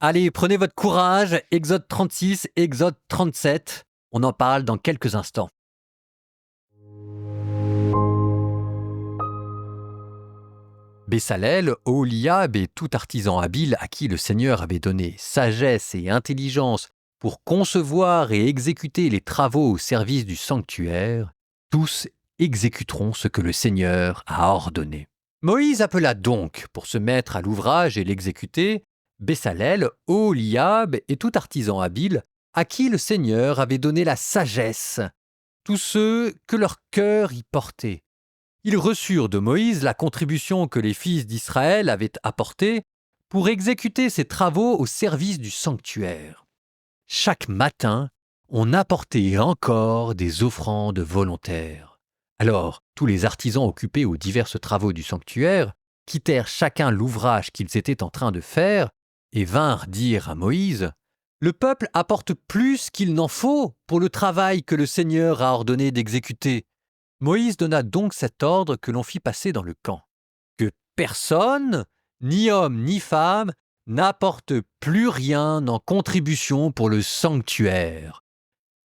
Allez, prenez votre courage, Exode 36, Exode 37. On en parle dans quelques instants. Bessalel, Oholiab et tout artisan habile à qui le Seigneur avait donné sagesse et intelligence pour concevoir et exécuter les travaux au service du sanctuaire, tous exécuteront ce que le Seigneur a ordonné. Moïse appela donc, pour se mettre à l'ouvrage et l'exécuter, Bessalel, Oholiab et tout artisan habile à qui le Seigneur avait donné la sagesse, tous ceux que leur cœur y portait. Ils reçurent de Moïse la contribution que les fils d'Israël avaient apportée pour exécuter ces travaux au service du sanctuaire. Chaque matin, on apportait encore des offrandes volontaires. Alors, tous les artisans occupés aux divers travaux du sanctuaire quittèrent chacun l'ouvrage qu'ils étaient en train de faire et vinrent dire à Moïse : « Le peuple apporte plus qu'il n'en faut pour le travail que le Seigneur a ordonné d'exécuter. » Moïse donna donc cet ordre que l'on fit passer dans le camp : que personne, ni homme ni femme, n'apporte plus rien en contribution pour le sanctuaire.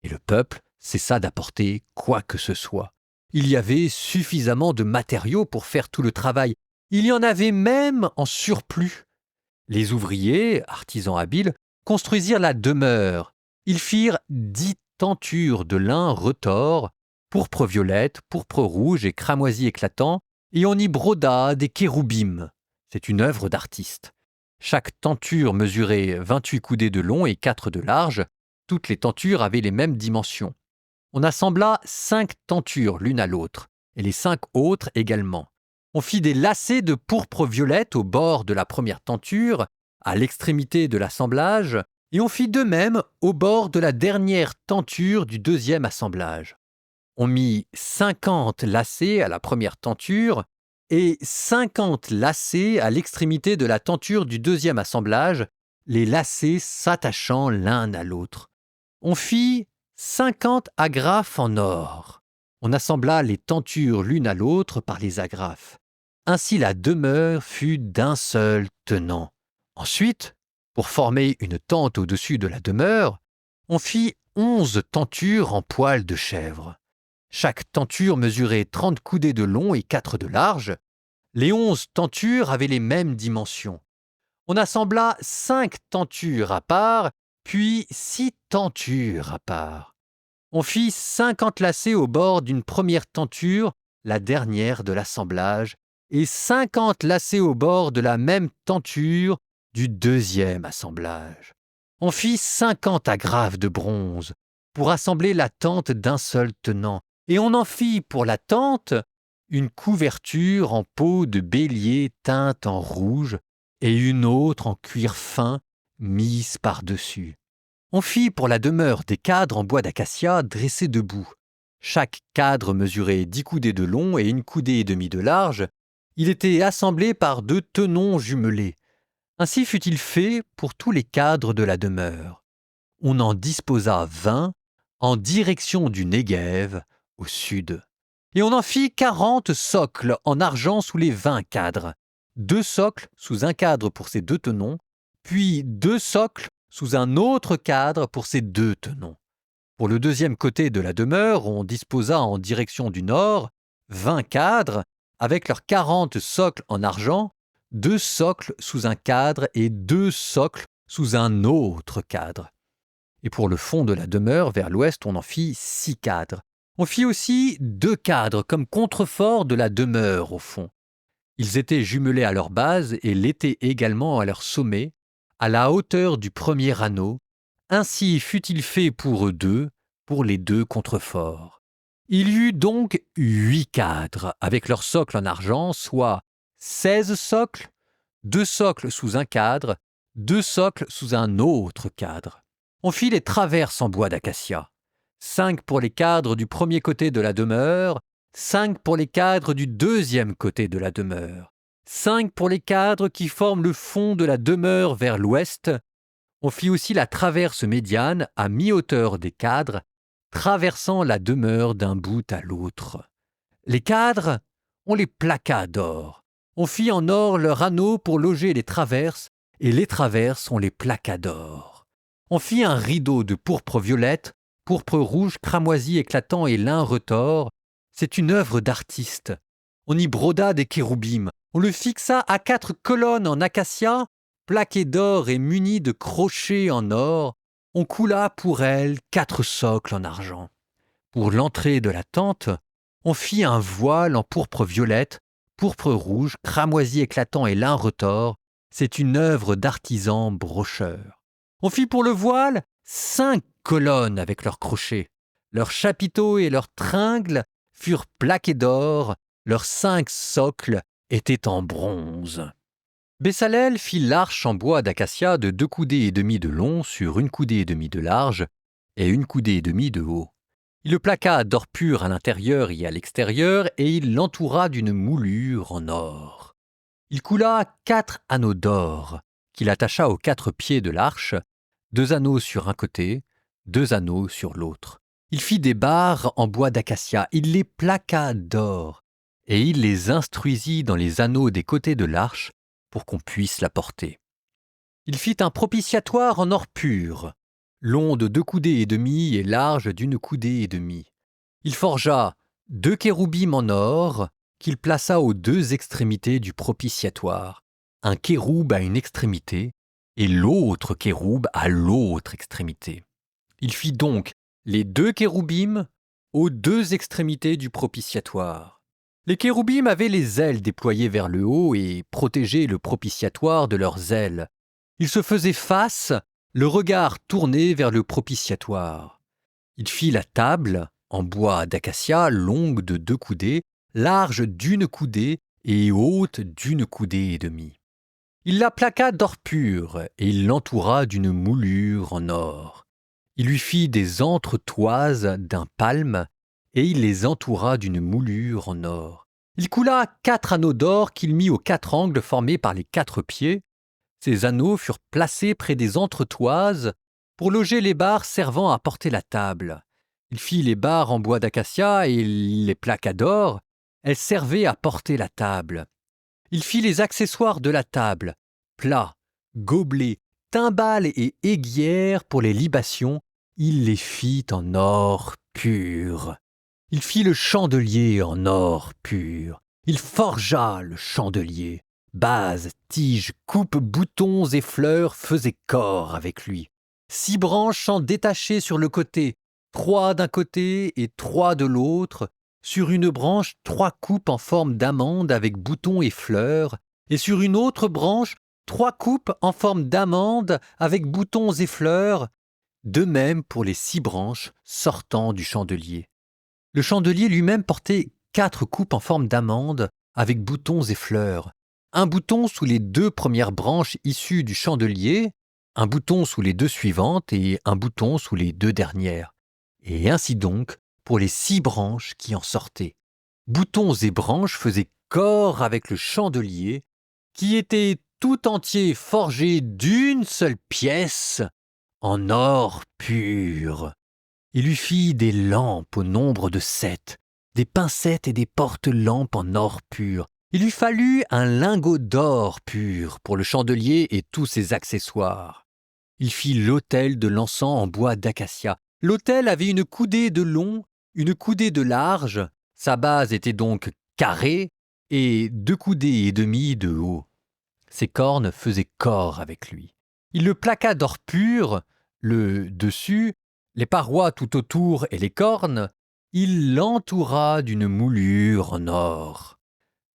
Et le peuple cessa d'apporter quoi que ce soit. Il y avait suffisamment de matériaux pour faire tout le travail. Il y en avait même en surplus. Les ouvriers, artisans habiles, construisirent la demeure. Ils firent 10 tentures de lin retors, pourpre violette, pourpre rouge et cramoisi éclatant, et on y broda des kéroubim. C'est une œuvre d'artiste. Chaque tenture mesurait 28 coudées de long et 4 de large. Toutes les tentures avaient les mêmes dimensions. On assembla 5 tentures l'une à l'autre, et les 5 autres également. On fit des lacets de pourpre violette au bord de la première tenture, à l'extrémité de l'assemblage, et on fit de même au bord de la dernière tenture du deuxième assemblage. On mit 50 lacets à la première tenture et 50 lacets à l'extrémité de la tenture du deuxième assemblage, les lacets s'attachant l'un à l'autre. On fit 50 agrafes en or. On assembla les tentures l'une à l'autre par les agrafes. Ainsi la demeure fut d'un seul tenant. Ensuite, pour former une tente au-dessus de la demeure, on fit 11 tentures en poil de chèvre. Chaque tenture mesurait 30 coudées de long et 4 de large. Les 11 tentures avaient les mêmes dimensions. On assembla 5 tentures à part, puis 6 tentures à part. On fit 50 lacets au bord d'une première tenture, la dernière de l'assemblage, et 50 lacets au bord de la même tenture du deuxième assemblage. On fit 50 agrafes de bronze pour assembler la tente d'un seul tenant, et on en fit pour la tente une couverture en peau de bélier teinte en rouge et une autre en cuir fin mise par-dessus. On fit pour la demeure des cadres en bois d'acacia dressés debout. Chaque cadre mesurait 10 coudées de long et 1 coudée et demie de large. Il était assemblé par 2 tenons jumelés. Ainsi fut-il fait pour tous les cadres de la demeure. On en disposa 20 en direction du Néguev, au sud. Et on en fit 40 socles en argent sous les 20 cadres, 2 socles sous un cadre pour ces 2 tenons, puis 2 socles sous un autre cadre pour ces 2 tenons. Pour le deuxième côté de la demeure, on disposa en direction du nord 20 cadres avec leurs 40 socles en argent, 2 socles sous un cadre et 2 socles sous un autre cadre. Et pour le fond de la demeure, vers l'ouest, on en fit 6 cadres. On fit aussi 2 cadres comme contrefort de la demeure au fond. Ils étaient jumelés à leur base et l'étaient également à leur sommet, à la hauteur du premier anneau. Ainsi fut-il fait pour eux deux, pour les 2 contreforts. Il y eut donc 8 cadres avec leur socle en argent, soit 16 socles, 2 socles sous un cadre, 2 socles sous un autre cadre. On fit les traverses en bois d'acacia. 5 pour les cadres du premier côté de la demeure, 5 pour les cadres du deuxième côté de la demeure, 5 pour les cadres qui forment le fond de la demeure vers l'ouest. On fit aussi la traverse médiane à mi-hauteur des cadres, traversant la demeure d'un bout à l'autre. Les cadres, on les plaqua d'or. On fit en or leur anneau pour loger les traverses et les traverses, on les plaqua d'or. On fit un rideau de pourpre violette, pourpre rouge, cramoisi éclatant et lin retors. C'est une œuvre d'artiste. On y broda des kéroubim. On le fixa à 4 colonnes en acacia, plaquées d'or et munies de crochets en or. On coula pour elles 4 socles en argent. Pour l'entrée de la tente, on fit un voile en pourpre violette, pourpre rouge, cramoisi éclatant et lin retors. C'est une œuvre d'artisan brocheur. On fit pour le voile 5 colonnes avec leurs crochets. Leurs chapiteaux et leurs tringles furent plaqués d'or, leurs 5 socles étaient en bronze. Bessalel fit l'arche en bois d'acacia de 2 coudées et demie de long sur 1 coudée et demie de large et 1 coudée et demie de haut. Il le plaqua d'or pur à l'intérieur et à l'extérieur et il l'entoura d'une moulure en or. Il coula 4 anneaux d'or qu'il attacha aux 4 pieds de l'arche, 2 anneaux sur un côté, 2 anneaux sur l'autre. Il fit des barres en bois d'acacia, il les plaqua d'or, et il les instruisit dans les anneaux des côtés de l'arche pour qu'on puisse la porter. Il fit un propitiatoire en or pur, long de 2 coudées et demie et large d'1 coudée et demie. Il forgea 2 kéroubim en or qu'il plaça aux 2 extrémités du propitiatoire, un kéroub à une extrémité et l'autre kéroub à l'autre extrémité. Il fit donc les 2 kéroubim aux 2 extrémités du propitiatoire. Les kéroubim avaient les ailes déployées vers le haut et protégeaient le propitiatoire de leurs ailes. Ils se faisaient face, le regard tourné vers le propitiatoire. Il fit la table en bois d'acacia longue de 2 coudées, large d'1 coudée et haute d'1 coudée et demie. Il la plaqua d'or pur et il l'entoura d'une moulure en or. Il lui fit des entretoises d'un palme et il les entoura d'une moulure en or. Il coula 4 anneaux d'or qu'il mit aux 4 angles formés par les 4 pieds. Ces anneaux furent placés près des entretoises pour loger les barres servant à porter la table. Il fit les barres en bois d'acacia et il les plaqua d'or. Elles servaient à porter la table. Il fit les accessoires de la table, plats, gobelets, timbales et aiguières pour les libations. Il les fit en or pur. Il fit le chandelier en or pur. Il forgea le chandelier. Base, tiges, coupes, boutons et fleurs faisaient corps avec lui. 6 branches s'en détachaient sur le côté, 3 d'un côté et 3 de l'autre. Sur une branche, 3 coupes en forme d'amande avec boutons et fleurs, et sur une autre branche, 3 coupes en forme d'amande avec boutons et fleurs. De même pour les 6 branches sortant du chandelier. Le chandelier lui-même portait 4 coupes en forme d'amande avec boutons et fleurs. Un bouton sous les 2 premières branches issues du chandelier, un bouton sous les 2 suivantes et un bouton sous les 2 dernières. Et ainsi donc pour les 6 branches qui en sortaient. Boutons et branches faisaient corps avec le chandelier, qui était tout entier forgé d'une seule pièce, en or pur. Il lui fit des lampes au nombre de 7, des pincettes et des porte-lampes en or pur. Il lui fallut un lingot d'or pur pour le chandelier et tous ses accessoires. Il fit l'autel de l'encens en bois d'acacia. L'autel avait 1 coudée de long, 1 coudée de large. Sa base était donc carrée et 2 coudées et demie de haut. Ses cornes faisaient corps avec lui. Il le plaqua d'or pur, le dessus, les parois tout autour et les cornes. Il l'entoura d'une moulure en or.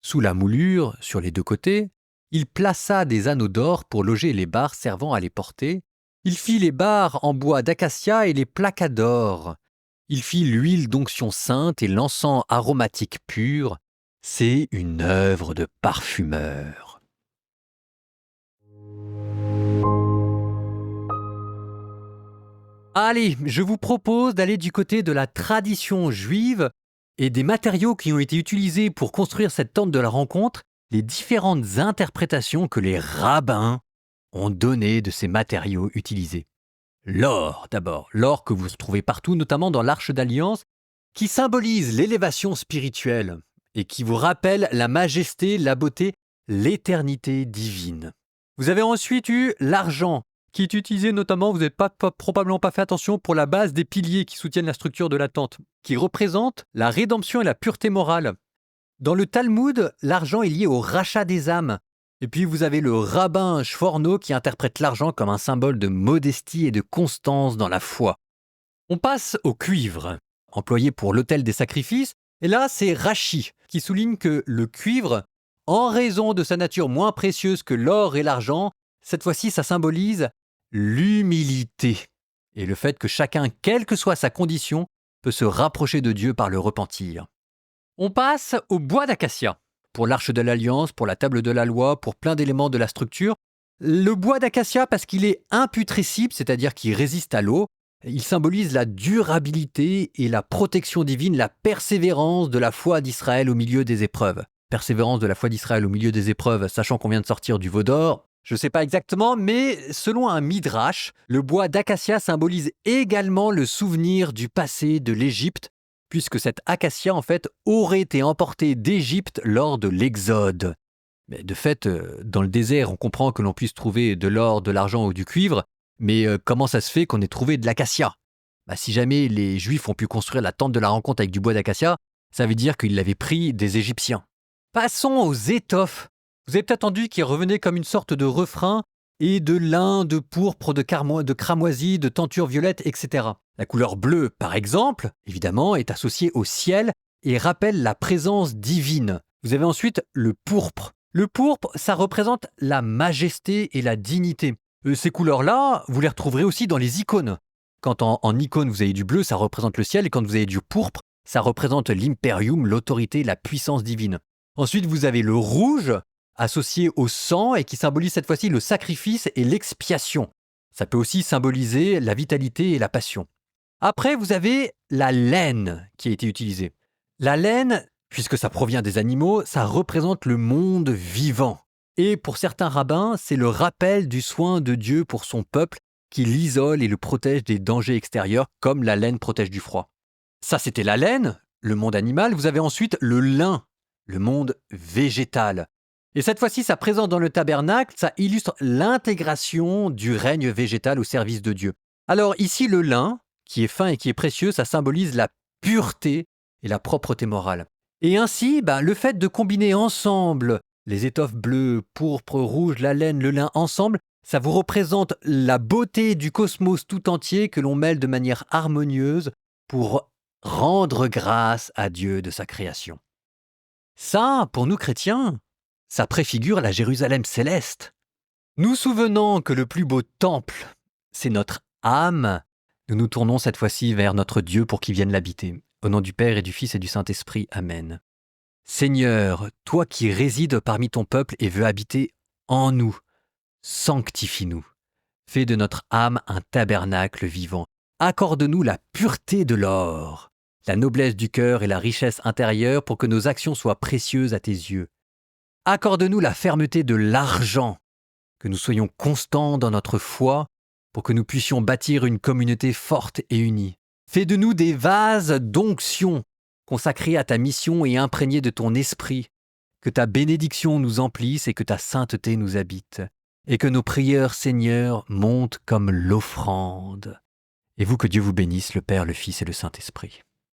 Sous la moulure, sur les 2 côtés, il plaça des anneaux d'or pour loger les barres servant à les porter. Il fit les barres en bois d'acacia et les plaqua d'or. Il fit l'huile d'onction sainte et l'encens aromatique pur. C'est une œuvre de parfumeur. Allez, je vous propose d'aller du côté de la tradition juive et des matériaux qui ont été utilisés pour construire cette tente de la rencontre, les différentes interprétations que les rabbins ont données de ces matériaux utilisés. L'or, d'abord, l'or que vous trouvez partout, notamment dans l'Arche d'Alliance, qui symbolise l'élévation spirituelle et qui vous rappelle la majesté, la beauté, l'éternité divine. Vous avez ensuite eu l'argent, qui est utilisé notamment, vous n'avez probablement pas fait attention, pour la base des piliers qui soutiennent la structure de la tente, qui représente la rédemption et la pureté morale. Dans le Talmud, l'argent est lié au rachat des âmes. Et puis vous avez le rabbin Sforno qui interprète l'argent comme un symbole de modestie et de constance dans la foi. On passe au cuivre, employé pour l'autel des sacrifices. Et là, c'est Rashi qui souligne que le cuivre, en raison de sa nature moins précieuse que l'or et l'argent, cette fois-ci, ça symbolise l'humilité. Et le fait que chacun, quelle que soit sa condition, peut se rapprocher de Dieu par le repentir. On passe au bois d'acacia. Pour l'arche de l'Alliance, pour la table de la loi, pour plein d'éléments de la structure. Le bois d'acacia, parce qu'il est imputrescible, c'est-à-dire qu'il résiste à l'eau, il symbolise la durabilité et la protection divine, la persévérance de la foi d'Israël au milieu des épreuves. Persévérance de la foi d'Israël au milieu des épreuves, sachant qu'on vient de sortir du veau d'or, je ne sais pas exactement, mais selon un midrash, le bois d'acacia symbolise également le souvenir du passé de l'Égypte, puisque cet acacia, en fait, aurait été emporté d'Égypte lors de l'Exode. Mais de fait, dans le désert, on comprend que l'on puisse trouver de l'or, de l'argent ou du cuivre, mais comment ça se fait qu'on ait trouvé de l'acacia ? Si jamais les Juifs ont pu construire la tente de la rencontre avec du bois d'acacia, ça veut dire qu'ils l'avaient pris des Égyptiens. Passons aux étoffes. Vous avez peut-être entendu qu'ils revenaient comme une sorte de refrain, et de lin, de pourpre, de cramoisi, de tenture violette, etc. La couleur bleue, par exemple, évidemment, est associée au ciel et rappelle la présence divine. Vous avez ensuite le pourpre. Le pourpre, ça représente la majesté et la dignité. Ces couleurs-là, vous les retrouverez aussi dans les icônes. Quand en icône, vous avez du bleu, ça représente le ciel, et quand vous avez du pourpre, ça représente l'imperium, l'autorité, la puissance divine. Ensuite, vous avez le rouge, associé au sang et qui symbolise cette fois-ci le sacrifice et l'expiation. Ça peut aussi symboliser la vitalité et la passion. Après, vous avez la laine qui a été utilisée. La laine, puisque ça provient des animaux, ça représente le monde vivant. Et pour certains rabbins, c'est le rappel du soin de Dieu pour son peuple qui l'isole et le protège des dangers extérieurs comme la laine protège du froid. Ça, c'était la laine, le monde animal. Vous avez ensuite le lin, le monde végétal. Et cette fois-ci, sa présence dans le tabernacle, ça illustre l'intégration du règne végétal au service de Dieu. Alors ici, le lin, qui est fin et qui est précieux, ça symbolise la pureté et la propreté morale. Et ainsi, le fait de combiner ensemble les étoffes bleues, pourpre, rouge, la laine, le lin ensemble, ça vous représente la beauté du cosmos tout entier que l'on mêle de manière harmonieuse pour rendre grâce à Dieu de sa création. Ça, pour nous chrétiens, ça préfigure la Jérusalem céleste. Nous souvenant que le plus beau temple, c'est notre âme, nous nous tournons cette fois-ci vers notre Dieu pour qu'il vienne l'habiter. Au nom du Père et du Fils et du Saint-Esprit. Amen. Seigneur, toi qui résides parmi ton peuple et veux habiter en nous, sanctifie-nous. Fais de notre âme un tabernacle vivant. Accorde-nous la pureté de l'or, la noblesse du cœur et la richesse intérieure pour que nos actions soient précieuses à tes yeux. Accorde-nous la fermeté de l'argent, que nous soyons constants dans notre foi pour que nous puissions bâtir une communauté forte et unie. Fais de nous des vases d'onction, consacrés à ta mission et imprégnés de ton esprit, que ta bénédiction nous emplisse et que ta sainteté nous habite, et que nos prières, Seigneur, montent comme l'offrande. Et vous, que Dieu vous bénisse, le Père, le Fils et le Saint-Esprit.